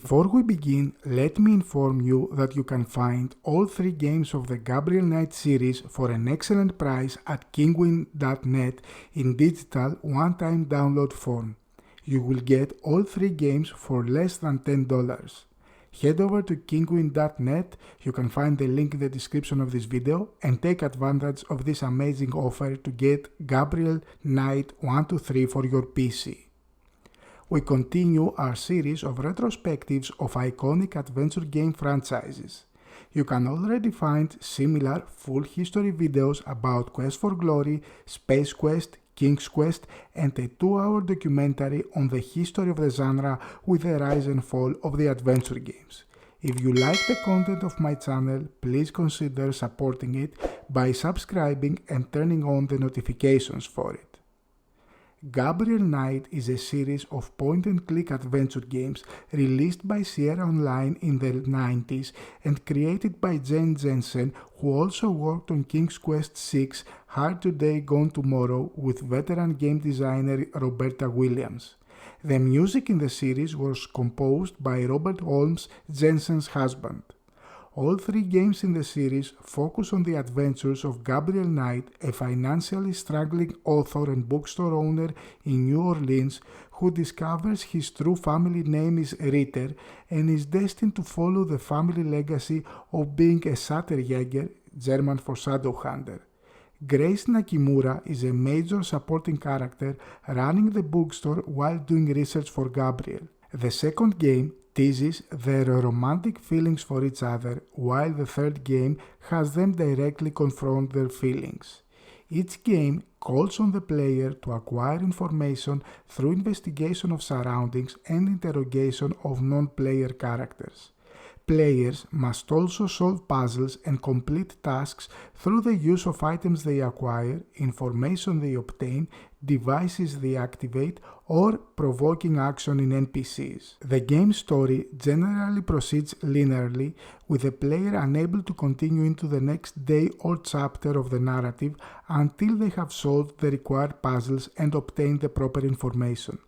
Before we begin, let me inform you that you can find all 3 games of the Gabriel Knight series for an excellent price at kinguin.net in digital one-time download form. You will get all 3 games for less than $10. Head over to kinguin.net, you can find the link in the description of this video, and take advantage of this amazing offer to get Gabriel Knight 1-3 for your PC. We continue our series of retrospectives of iconic adventure game franchises. You can already find similar full history videos about Quest for Glory, Space Quest, King's Quest, and a 2-hour documentary on the history of the genre with the rise and fall of the adventure games. If you like the content of my channel, please consider supporting it by subscribing and turning on the notifications for it. Gabriel Knight is a series of point-and-click adventure games released by Sierra Online in the 90s and created by Jane Jensen, who also worked on King's Quest VI, Hard Today Gone Tomorrow with veteran game designer Roberta Williams. The music in the series was composed by Robert Holmes, Jensen's husband. All 3 games in the series focus on the adventures of Gabriel Knight, a financially struggling author and bookstore owner in New Orleans who discovers his true family name is Ritter and is destined to follow the family legacy of being a Schattenjäger, German for shadow hunter. Grace Nakimura is a major supporting character running the bookstore while doing research for Gabriel. The second game teases their romantic feelings for each other, while the third game has them directly confront their feelings. Each game calls on the player to acquire information through investigation of surroundings and interrogation of non-player characters. Players must also solve puzzles and complete tasks through the use of items they acquire, information they obtain, devices they activate, or provoking action in NPCs. The game's story generally proceeds linearly, with the player unable to continue into the next day or chapter of the narrative until they have solved the required puzzles and obtained the proper information.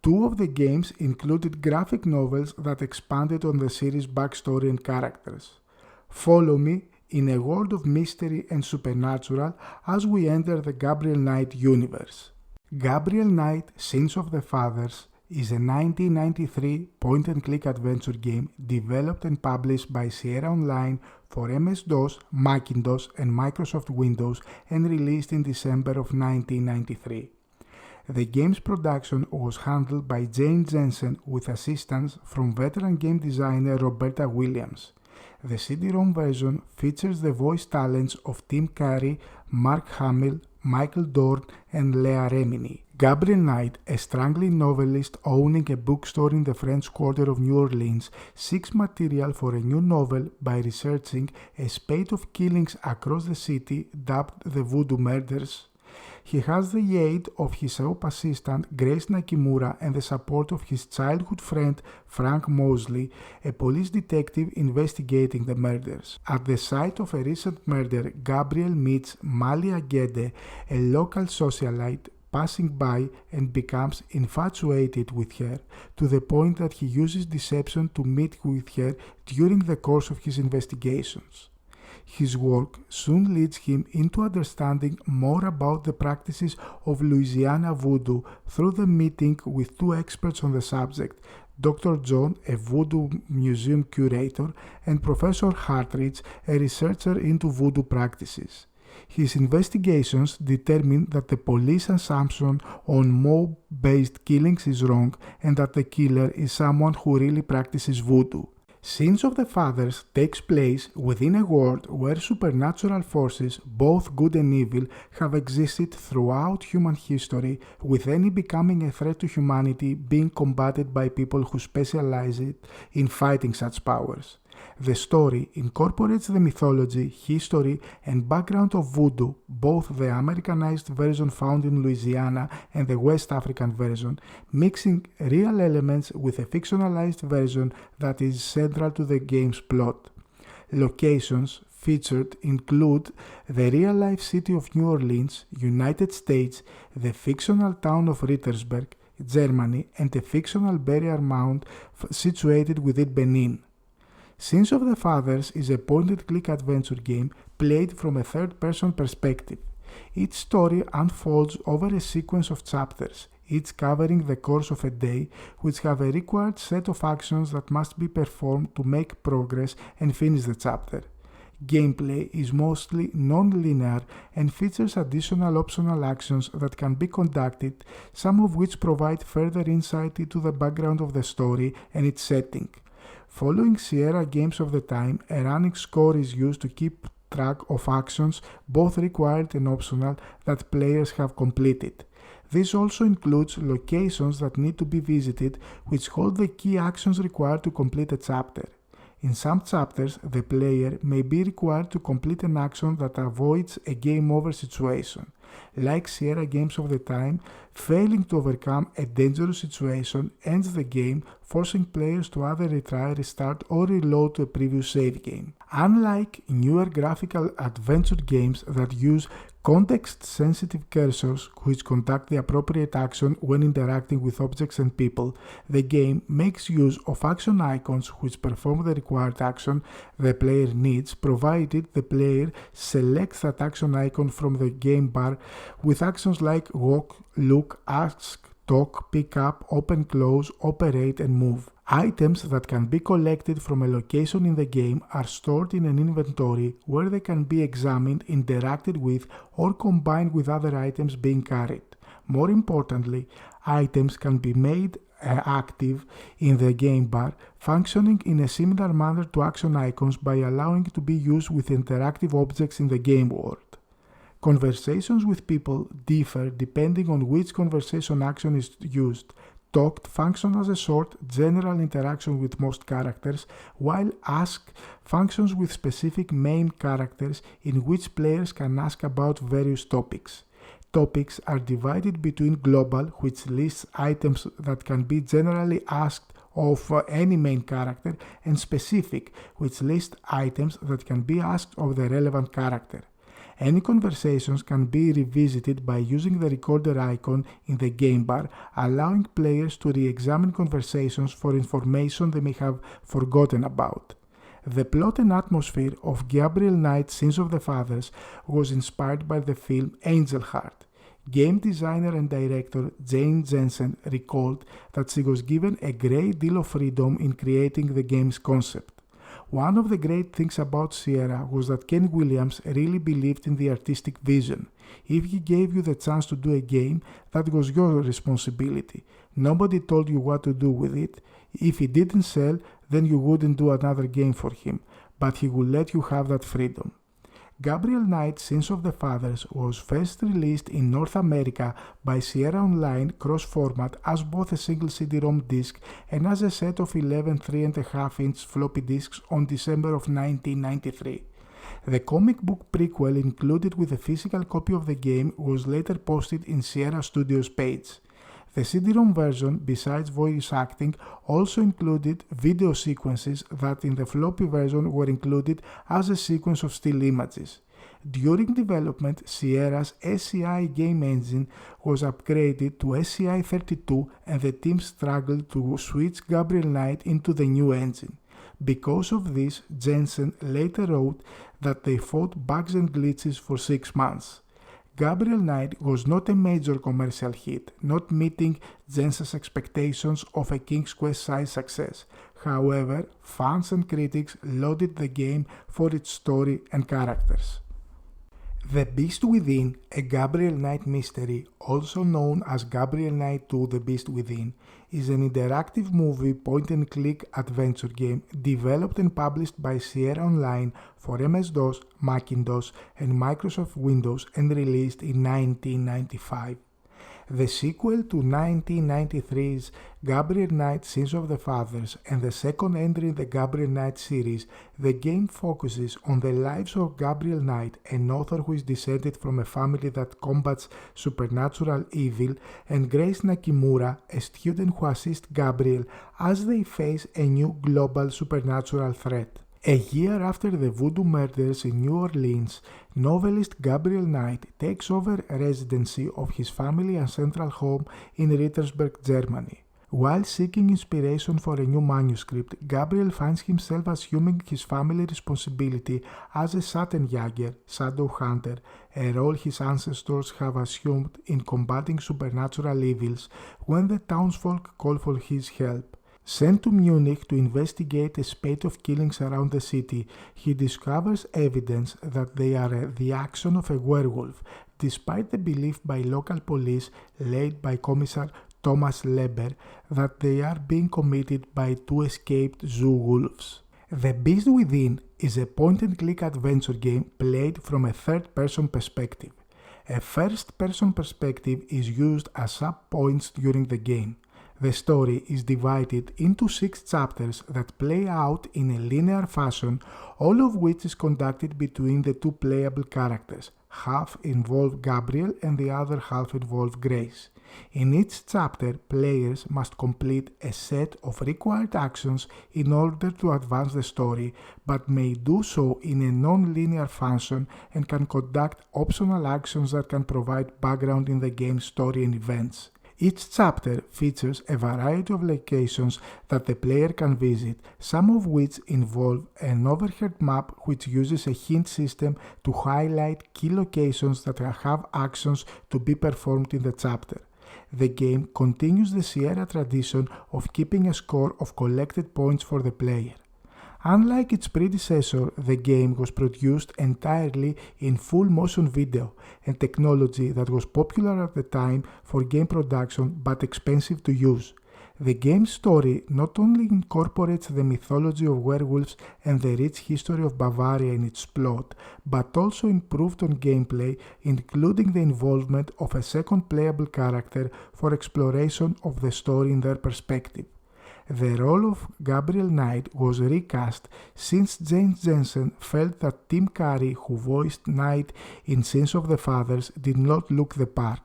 2 of the games included graphic novels that expanded on the series' backstory and characters. Follow me in a world of mystery and supernatural as we enter the Gabriel Knight universe. Gabriel Knight Sins of the Fathers is a 1993 point-and-click adventure game developed and published by Sierra Online for MS-DOS, Macintosh, and Microsoft Windows and released in December of 1993. The game's production was handled by Jane Jensen with assistance from veteran game designer Roberta Williams. The CD-ROM version features the voice talents of Tim Curry, Mark Hamill, Michael Dorn, and Leah Remini. Gabriel Knight, a struggling novelist owning a bookstore in the French Quarter of New Orleans, seeks material for a new novel by researching a spate of killings across the city dubbed the Voodoo Murders. He has the aid of his shop assistant Grace Nakimura and the support of his childhood friend Frank Mosley, a police detective investigating the murders. At the site of a recent murder, Gabriel meets Malia Gede, a local socialite, passing by and becomes infatuated with her, to the point that he uses deception to meet with her during the course of his investigations. His work soon leads him into understanding more about the practices of Louisiana voodoo through the meeting with 2 experts on the subject, Dr. John, a voodoo museum curator, and Professor Hartridge, a researcher into voodoo practices. His investigations determine that the police assumption on mob-based killings is wrong and that the killer is someone who really practices voodoo. Sins of the Fathers takes place within a world where supernatural forces, both good and evil, have existed throughout human history, with any becoming a threat to humanity being combated by people who specialize in fighting such powers. The story incorporates the mythology, history, and background of voodoo, both the Americanized version found in Louisiana and the West African version, mixing real elements with a fictionalized version that is central to the game's plot. Locations featured include the real-life city of New Orleans, United States, the fictional town of Rittersberg, Germany, and a fictional burial mound situated within Benin. Sins of the Fathers is a point-and-click adventure game played from a third-person perspective. Each story unfolds over a sequence of chapters, each covering the course of a day, which have a required set of actions that must be performed to make progress and finish the chapter. Gameplay is mostly non-linear and features additional optional actions that can be conducted, some of which provide further insight into the background of the story and its setting. Following Sierra games of the time, a running score is used to keep track of actions, both required and optional, that players have completed. This also includes locations that need to be visited, which hold the key actions required to complete a chapter. In some chapters, the player may be required to complete an action that avoids a game over situation. Like Sierra games of the time, failing to overcome a dangerous situation ends the game, forcing players to either retry, restart, or reload to a previous save game. Unlike newer graphical adventure games that use context-sensitive cursors which conduct the appropriate action when interacting with objects and people, the game makes use of action icons which perform the required action the player needs, provided the player selects that action icon from the game bar with actions like walk, look, ask, talk, pick up, open, close, operate, and move. Items that can be collected from a location in the game are stored in an inventory where they can be examined, interacted with, or combined with other items being carried. More importantly, items can be made active in the game bar, functioning in a similar manner to action icons by allowing it to be used with interactive objects in the game world. Conversations with people differ depending on which conversation action is used. Talk functions as a short, general interaction with most characters, while Ask functions with specific main characters in which players can ask about various topics. Topics are divided between global, which lists items that can be generally asked of any main character, and specific, which lists items that can be asked of the relevant character. Any conversations can be revisited by using the recorder icon in the game bar, allowing players to re-examine conversations for information they may have forgotten about. The plot and atmosphere of Gabriel Knight's Sins of the Fathers was inspired by the film Angel Heart. Game designer and director Jane Jensen recalled that she was given a great deal of freedom in creating the game's concept. One of the great things about Sierra was that Ken Williams really believed in the artistic vision. If he gave you the chance to do a game, that was your responsibility. Nobody told you what to do with it. If it didn't sell, then you wouldn't do another game for him, but he would let you have that freedom. Gabriel Knight's Sins of the Fathers was first released in North America by Sierra Online cross-format as both a single CD-ROM disc and as a set of 11 3.5-inch floppy disks on December of 1993. The comic book prequel included with a physical copy of the game was later posted in Sierra Studios page. The CD-ROM version, besides voice acting, also included video sequences that in the floppy version were included as a sequence of still images. During development, Sierra's SCI game engine was upgraded to SCI 32 and the team struggled to switch Gabriel Knight into the new engine. Because of this, Jensen later wrote that they fought bugs and glitches for 6 months. Gabriel Knight was not a major commercial hit, not meeting Jensen's expectations of a King's Quest-sized success. However, fans and critics lauded the game for its story and characters. The Beast Within, a Gabriel Knight mystery, also known as Gabriel Knight 2: The Beast Within, is an interactive movie point-and-click adventure game developed and published by Sierra Online for MS-DOS, Macintosh, and Microsoft Windows and released in 1995. The sequel to 1993's Gabriel Knight Sins of the Fathers and the second entry in the Gabriel Knight series, the game focuses on the lives of Gabriel Knight, an author who is descended from a family that combats supernatural evil, and Grace Nakimura, a student who assists Gabriel as they face a new global supernatural threat. A year after the Voodoo murders in New Orleans, novelist Gabriel Knight takes over residency of his family ancestral home in Rittersberg, Germany. While seeking inspiration for a new manuscript, Gabriel finds himself assuming his family responsibility as a Schattenjäger, shadow hunter, a role his ancestors have assumed in combating supernatural evils when the townsfolk call for his help. Sent to Munich to investigate a spate of killings around the city, he discovers evidence that they are the action of a werewolf, despite the belief by local police, led by Commissar Thomas Leber, that they are being committed by two escaped zoo wolves. The Beast Within is a point-and-click adventure game played from a third-person perspective. A first-person perspective is used as sub-points during the game. The story is divided into 6 chapters that play out in a linear fashion, all of which is conducted between the two playable characters. Half involve Gabriel and the other half involve Grace. In each chapter, players must complete a set of required actions in order to advance the story, but may do so in a non-linear fashion and can conduct optional actions that can provide background in the game's story and events. Each chapter features a variety of locations that the player can visit, some of which involve an overhead map which uses a hint system to highlight key locations that have actions to be performed in the chapter. The game continues the Sierra tradition of keeping a score of collected points for the player. Unlike its predecessor, the game was produced entirely in full motion video, a technology that was popular at the time for game production but expensive to use. The game's story not only incorporates the mythology of werewolves and the rich history of Bavaria in its plot, but also improved on gameplay, including the involvement of a second playable character for exploration of the story in their perspective. The role of Gabriel Knight was recast since James Jensen felt that Tim Curry, who voiced Knight in Sins of the Fathers, did not look the part.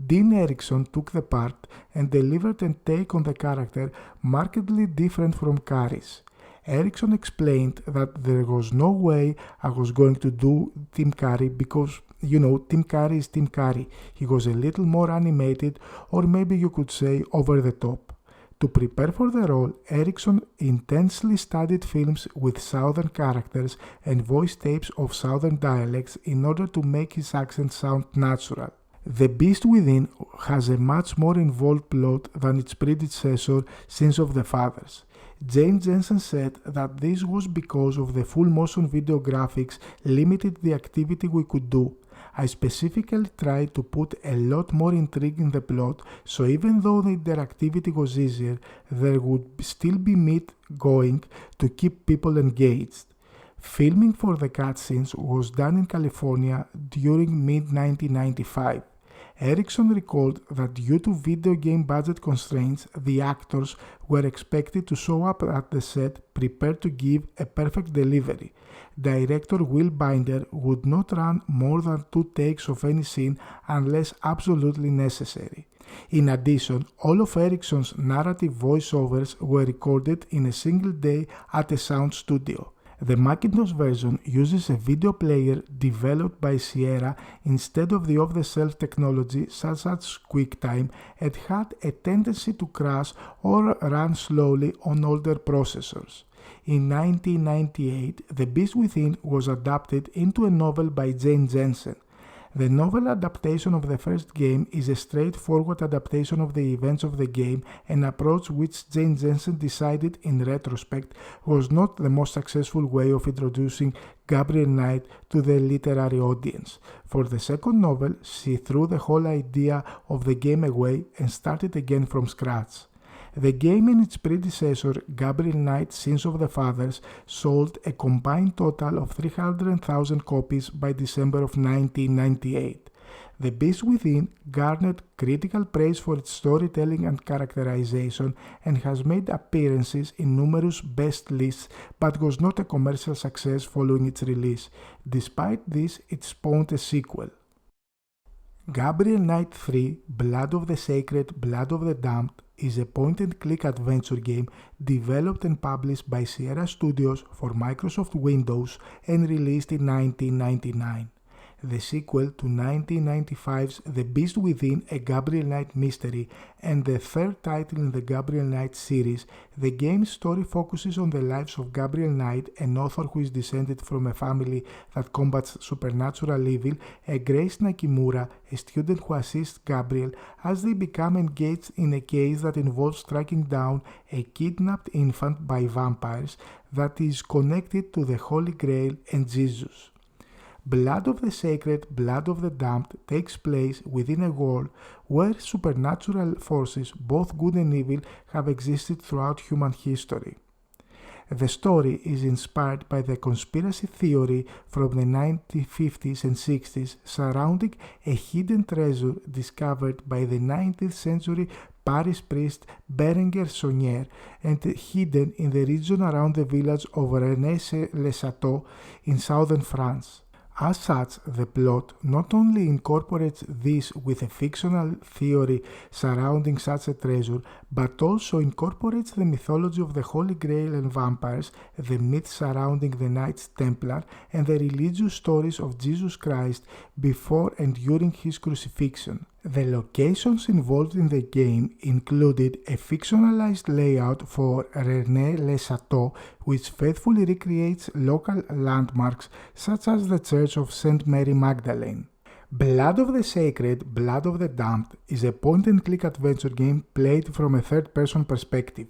Dean Erickson took the part and delivered a take on the character markedly different from Curry's. Erickson explained that there was no way I was going to do Tim Curry because, Tim Curry is Tim Curry. He was a little more animated, or maybe you could say over the top. To prepare for the role, Erickson intensely studied films with Southern characters and voice tapes of Southern dialects in order to make his accent sound natural. The Beast Within has a much more involved plot than its predecessor, Sins of the Fathers. James Jensen said that this was because of the full motion video graphics limited the activity we could do. I specifically tried to put a lot more intrigue in the plot, so even though the interactivity was easier, there would still be meat going to keep people engaged. Filming for the cutscenes was done in California during mid-1995. Erickson recalled that due to video game budget constraints, the actors were expected to show up at the set prepared to give a perfect delivery. Director Will Binder would not run more than 2 takes of any scene unless absolutely necessary. In addition, all of Erickson's narrative voiceovers were recorded in a single day at a sound studio. The Macintosh version uses a video player developed by Sierra instead of the off-the-shelf technology such as QuickTime and had a tendency to crash or run slowly on older processors. In 1998, The Beast Within was adapted into a novel by James Jensen. The novel adaptation of the first game is a straightforward adaptation of the events of the game, an approach which James Jensen decided in retrospect was not the most successful way of introducing Gabriel Knight to the literary audience. For the second novel, she threw the whole idea of the game away and started again from scratch. The game and its predecessor, Gabriel Knight Sins of the Fathers, sold a combined total of 300,000 copies by December of 1998. The Beast Within garnered critical praise for its storytelling and characterization and has made appearances in numerous best lists but was not a commercial success following its release. Despite this, it spawned a sequel. Gabriel Knight 3 Blood of the Sacred, Blood of the Damned is a point-and-click adventure game developed and published by Sierra Studios for Microsoft Windows and released in 1999. The sequel to 1995's The Beast Within: A Gabriel Knight Mystery and the third title in the Gabriel Knight series, the game's story focuses on the lives of Gabriel Knight, an author who is descended from a family that combats supernatural evil, and Grace Nakimura, a student who assists Gabriel as they become engaged in a case that involves tracking down a kidnapped infant by vampires that is connected to the Holy Grail and Jesus. Blood of the Sacred, Blood of the Damned takes place within a world where supernatural forces, both good and evil, have existed throughout human history. The story is inspired by the conspiracy theory from the 1950s and 60s surrounding a hidden treasure discovered by the 19th century Paris priest Berenguer Saunier and hidden in the region around the village of Rennes-le-Château in southern France. As such, the plot not only incorporates this with a fictional theory surrounding such a treasure, but also incorporates the mythology of the Holy Grail and vampires, the myths surrounding the Knights Templar, and the religious stories of Jesus Christ before and during his crucifixion. The locations involved in the game included a fictionalized layout for Rennes-le-Château, which faithfully recreates local landmarks such as the Church of St. Mary Magdalene. Blood of the Sacred, Blood of the Damned is a point-and-click adventure game played from a third-person perspective.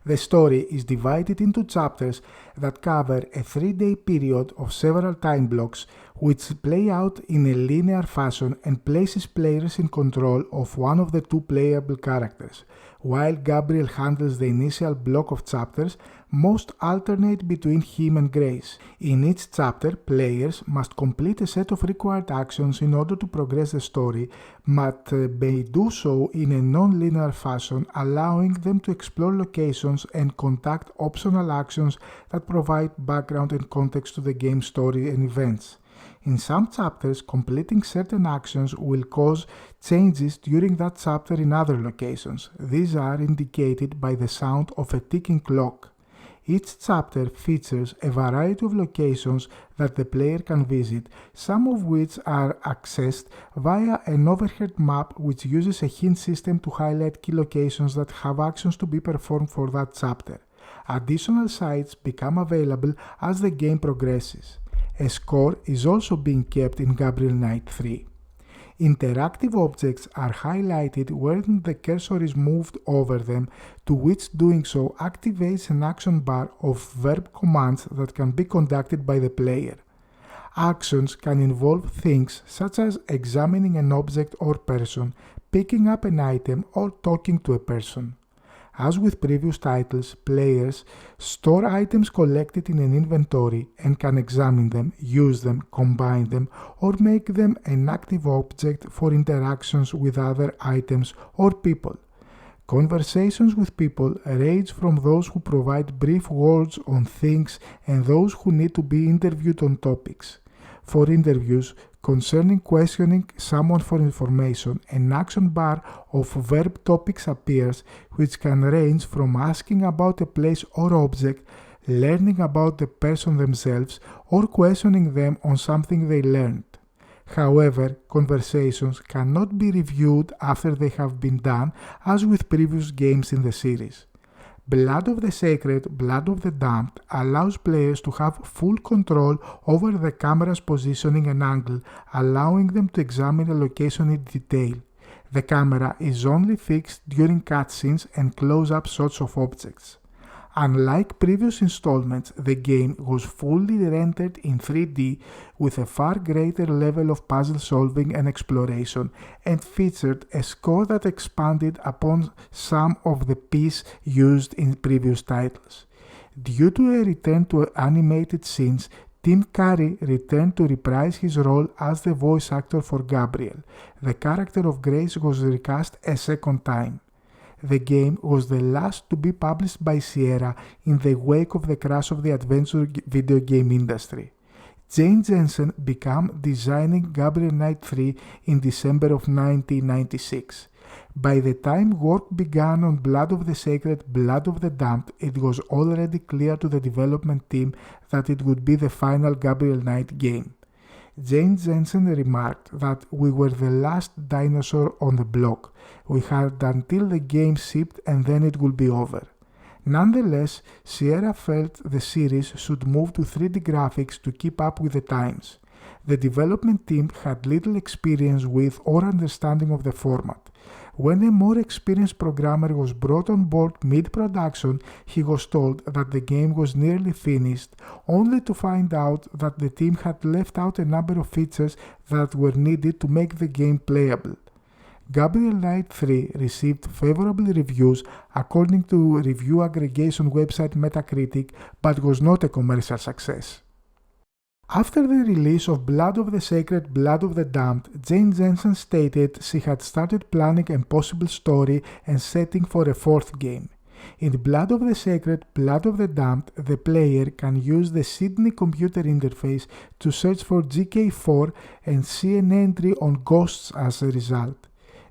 The story is divided into chapters that cover a 3-day period of several time blocks, which play out in a linear fashion and places players in control of one of the two playable characters. While Gabriel handles the initial block of chapters, most alternate between him and Grace. In each chapter, players must complete a set of required actions in order to progress the story, but may do so in a non-linear fashion, allowing them to explore locations and conduct optional actions that provide background and context to the game's story and events. In some chapters, completing certain actions will cause changes during that chapter in other locations. These are indicated by the sound of a ticking clock. Each chapter features a variety of locations that the player can visit, some of which are accessed via an overhead map which uses a hint system to highlight key locations that have actions to be performed for that chapter. Additional sites become available as the game progresses. A score is also being kept in Gabriel Knight 3. Interactive objects are highlighted when the cursor is moved over them, to which doing so activates an action bar of verb commands that can be conducted by the player. Actions can involve things such as examining an object or person, picking up an item, or talking to a person. As with previous titles, players store items collected in an inventory and can examine them, use them, combine them, or make them an active object for interactions with other items or people. Conversations with people range from those who provide brief words on things and those who need to be interviewed on topics. For interviews concerning questioning someone for information, an action bar of verb topics appears, which can range from asking about a place or object, learning about the person themselves, or questioning them on something they learned. However, conversations cannot be reviewed after they have been done, as with previous games in the series. Blood of the Sacred, Blood of the Damned allows players to have full control over the camera's positioning and angle, allowing them to examine a location in detail. The camera is only fixed during cutscenes and close-up shots of objects. Unlike previous installments, the game was fully rendered in 3D with a far greater level of puzzle solving and exploration, and featured a score that expanded upon some of the pieces used in previous titles. Due to a return to animated scenes, Tim Curry returned to reprise his role as the voice actor for Gabriel. The character of Grace was recast a second time. The game was the last to be published by Sierra in the wake of the crash of the adventure video game industry. Jane Jensen began designing Gabriel Knight 3 in December of 1996. By the time work began on Blood of the Sacred, Blood of the Damned, it was already clear to the development team that it would be the final Gabriel Knight game. Jane Jensen remarked that we were the last dinosaur on the block. We had until the game shipped and then it would be over. Nonetheless, Sierra felt the series should move to 3D graphics to keep up with the times. The development team had little experience with or understanding of the format. When a more experienced programmer was brought on board mid-production, he was told that the game was nearly finished, only to find out that the team had left out a number of features that were needed to make the game playable. Gabriel Knight 3 received favorable reviews according to review aggregation website Metacritic, but was not a commercial success. After the release of Blood of the Sacred, Blood of the Damned, Jane Jensen stated she had started planning a possible story and setting for a fourth game. In Blood of the Sacred, Blood of the Damned, the player can use the Sydney computer interface to search for GK4 and see an entry on ghosts as a result.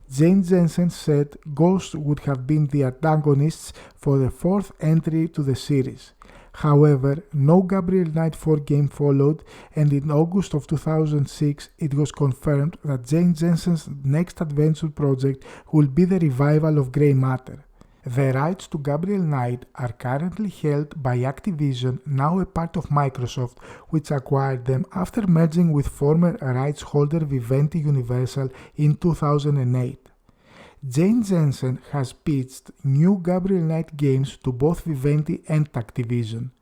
Jane Jensen said ghosts would have been the antagonists for the fourth entry to the series. However, no Gabriel Knight 4 game followed, and in August of 2006 it was confirmed that Jane Jensen's next adventure project will be the revival of Grey Matter. The rights to Gabriel Knight are currently held by Activision, now a part of Microsoft, which acquired them after merging with former rights holder Vivendi Universal in 2008. Jane Jensen has pitched new Gabriel Knight games to both Vivendi and Activision.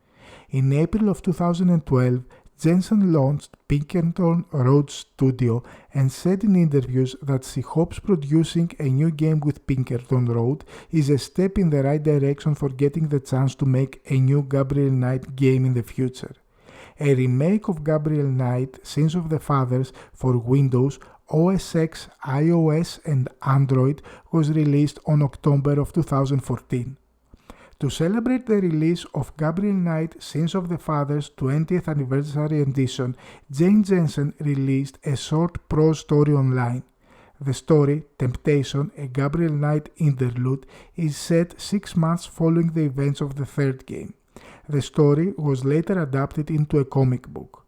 In April of 2012, Jensen launched Pinkerton Road Studio and said in interviews that she hopes producing a new game with Pinkerton Road is a step in the right direction for getting the chance to make a new Gabriel Knight game in the future. A remake of Gabriel Knight Sins of the Fathers for Windows, OS X, iOS and Android was released on October of 2014. To celebrate the release of Gabriel Knight Sins of the Fathers 20th Anniversary Edition, Jane Jensen released a short prose story online. The story, Temptation, a Gabriel Knight interlude, is set 6 months following the events of the third game. The story was later adapted into a comic book.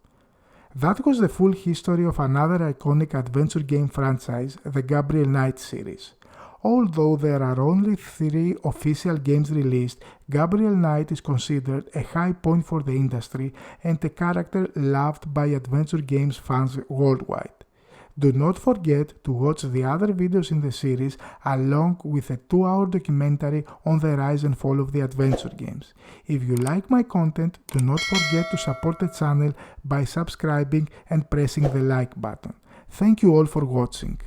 That was the full history of another iconic adventure game franchise, the Gabriel Knight series. Although there are only 3 official games released, Gabriel Knight is considered a high point for the industry and a character loved by adventure games fans worldwide. Do not forget to watch the other videos in the series along with a 2-hour documentary on the rise and fall of the adventure games. If you like my content, do not forget to support the channel by subscribing and pressing the like button. Thank you all for watching.